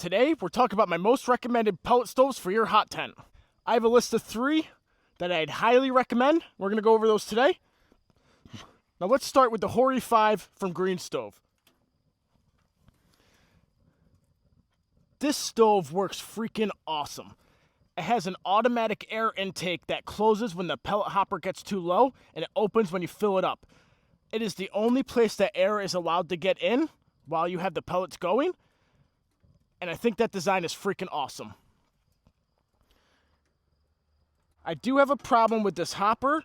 Today, we're talking about my most recommended pellet stoves for your hot tent. I have a list of 3 that I'd highly recommend. We're going to go over those today. Now let's start with the Hori 5 from Green Stove. This stove works freaking awesome. It has an automatic air intake that closes when the pellet hopper gets too low, and it opens when you fill it up. It is the only place that air is allowed to get in while you have the pellets going, and I think that design is freaking awesome. I do have a problem with this hopper.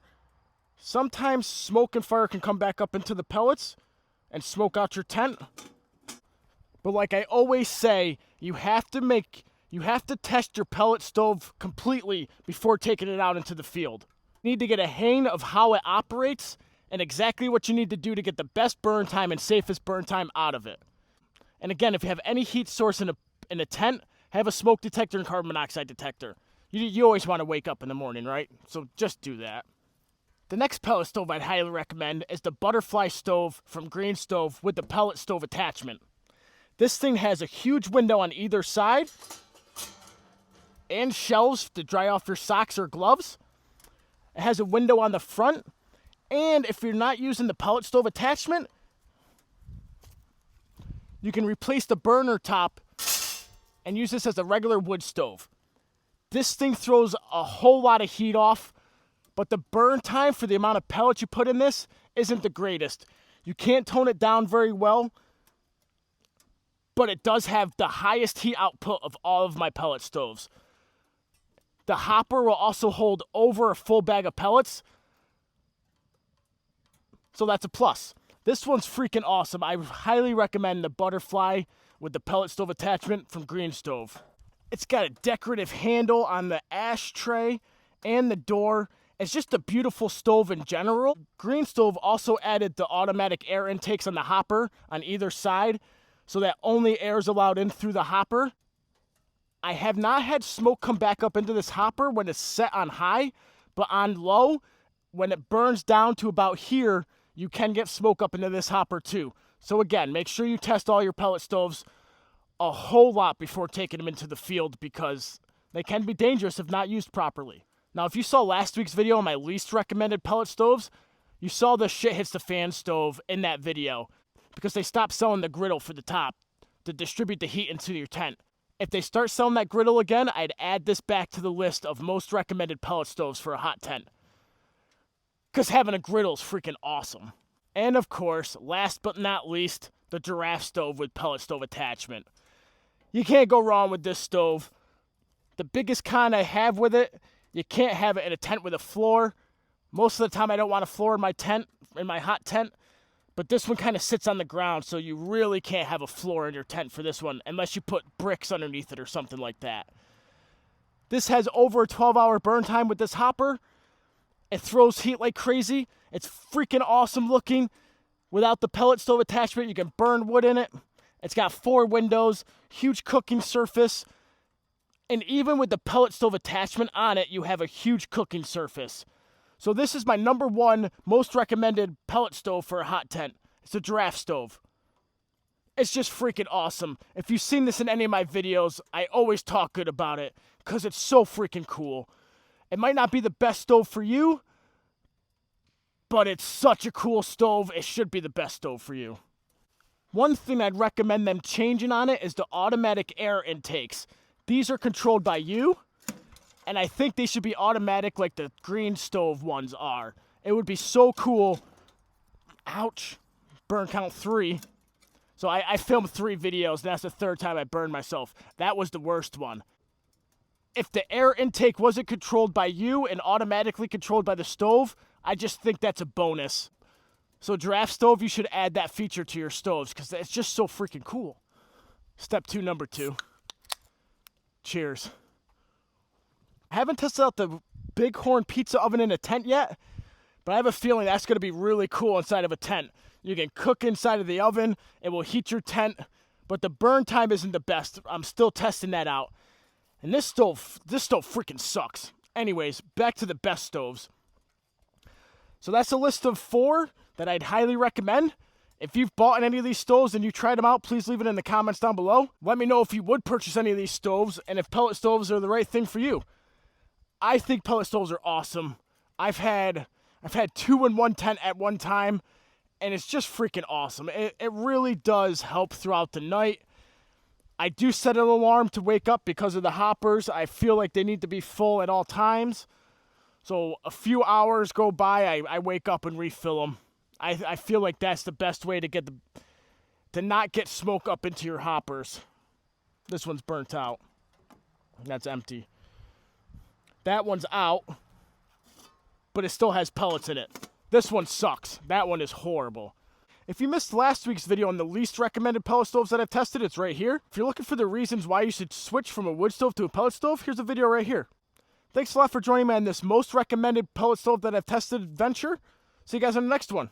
Sometimes smoke and fire can come back up into the pellets and smoke out your tent. But like I always say, you have to test your pellet stove completely before taking it out into the field. You need to get a hang of how it operates and exactly what you need to do to get the best burn time and safest burn time out of it. And again, if you have any heat source in a tent, have a smoke detector and carbon monoxide detector. You always want to wake up in the morning, right? So just do that. The next pellet stove I'd highly recommend is the Butterfly stove from Green Stove with the pellet stove attachment. This thing has a huge window on either side and shelves to dry off your socks or gloves. It has a window on the front, and if you're not using the pellet stove attachment, you can replace the burner top and use this as a regular wood stove. This thing throws a whole lot of heat off, but the burn time for the amount of pellets you put in this isn't the greatest. You can't tone it down very well, but it does have the highest heat output of all of my pellet stoves. The hopper will also hold over a full bag of pellets, so that's a plus. This one's freaking awesome. I highly recommend the Butterfly with the pellet stove attachment from Green Stove. It's got a decorative handle on the ashtray and the door. It's just a beautiful stove in general. Green Stove also added the automatic air intakes on the hopper on either side so that only air is allowed in through the hopper. I have not had smoke come back up into this hopper when it's set on high, but on low, when it burns down to about here, you can get smoke up into this hopper too. So again, make sure you test all your pellet stoves a whole lot before taking them into the field because they can be dangerous if not used properly. Now, if you saw last week's video on my least recommended pellet stoves, you saw the shit hits the fan stove in that video because they stopped selling the griddle for the top to distribute the heat into your tent. If they start selling that griddle again, I'd add this back to the list of most recommended pellet stoves for a hot tent. Because having a griddle is freaking awesome. And of course, last but not least, the Giraffe stove with pellet stove attachment. You can't go wrong with this stove. The biggest con I have with it, you can't have it in a tent with a floor. Most of the time I don't want a floor in my tent, in my hot tent. But this one kind of sits on the ground, so you really can't have a floor in your tent for this one unless you put bricks underneath it or something like that. This has over a 12-hour burn time with this hopper. It throws heat like crazy. It's freaking awesome looking. Without the pellet stove attachment, you can burn wood in it. It's got 4 windows, huge cooking surface. And even with the pellet stove attachment on it, you have a huge cooking surface. So this is my number 1 most recommended pellet stove for a hot tent. It's a Giraffe stove. It's just freaking awesome. If you've seen this in any of my videos, I always talk good about it because it's so freaking cool. It might not be the best stove for you, but it's such a cool stove, it should be the best stove for you. One thing I'd recommend them changing on it is the automatic air intakes. These are controlled by you, and I think they should be automatic like the Green Stove ones are. It would be so cool. Ouch. Burn count 3. So I filmed 3 videos, and that's the 3rd time I burned myself. That was the worst one. If the air intake wasn't controlled by you and automatically controlled by the stove, I just think that's a bonus. So Giraffe stove, you should add that feature to your stoves because it's just so freaking cool. Step 2, number 2. Cheers. I haven't tested out the Bighorn pizza oven in a tent yet, but I have a feeling that's going to be really cool inside of a tent. You can cook inside of the oven. It will heat your tent, but the burn time isn't the best. I'm still testing that out. And this stove freaking sucks. Anyways, back to the best stoves. So that's a list of 4 that I'd highly recommend. If you've bought any of these stoves and you tried them out, please leave it in the comments down below. Let me know if you would purchase any of these stoves and if pellet stoves are the right thing for you. I think pellet stoves are awesome. I've had 2 in one tent at one time, and it's just freaking awesome. It really does help throughout the night. I do set an alarm to wake up because of the hoppers. I feel like they need to be full at all times. So a few hours go by, I wake up and refill them. I feel like that's the best way to not get smoke up into your hoppers. This one's burnt out. That's empty. That one's out, but it still has pellets in it. This one sucks. That one is horrible. If you missed last week's video on the least recommended pellet stoves that I've tested, it's right here. If you're looking for the reasons why you should switch from a wood stove to a pellet stove, here's a video right here. Thanks a lot for joining me on this most recommended pellet stove that I've tested adventure. See you guys on the next one.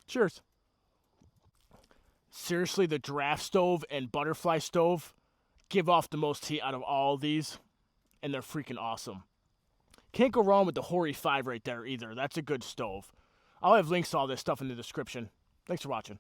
Cheers. Seriously, the draft stove and butterfly stove give off the most heat out of all these, and they're freaking awesome. Can't go wrong with the Hori 5 right there either. That's a good stove. I'll have links to all this stuff in the description. Thanks for watching.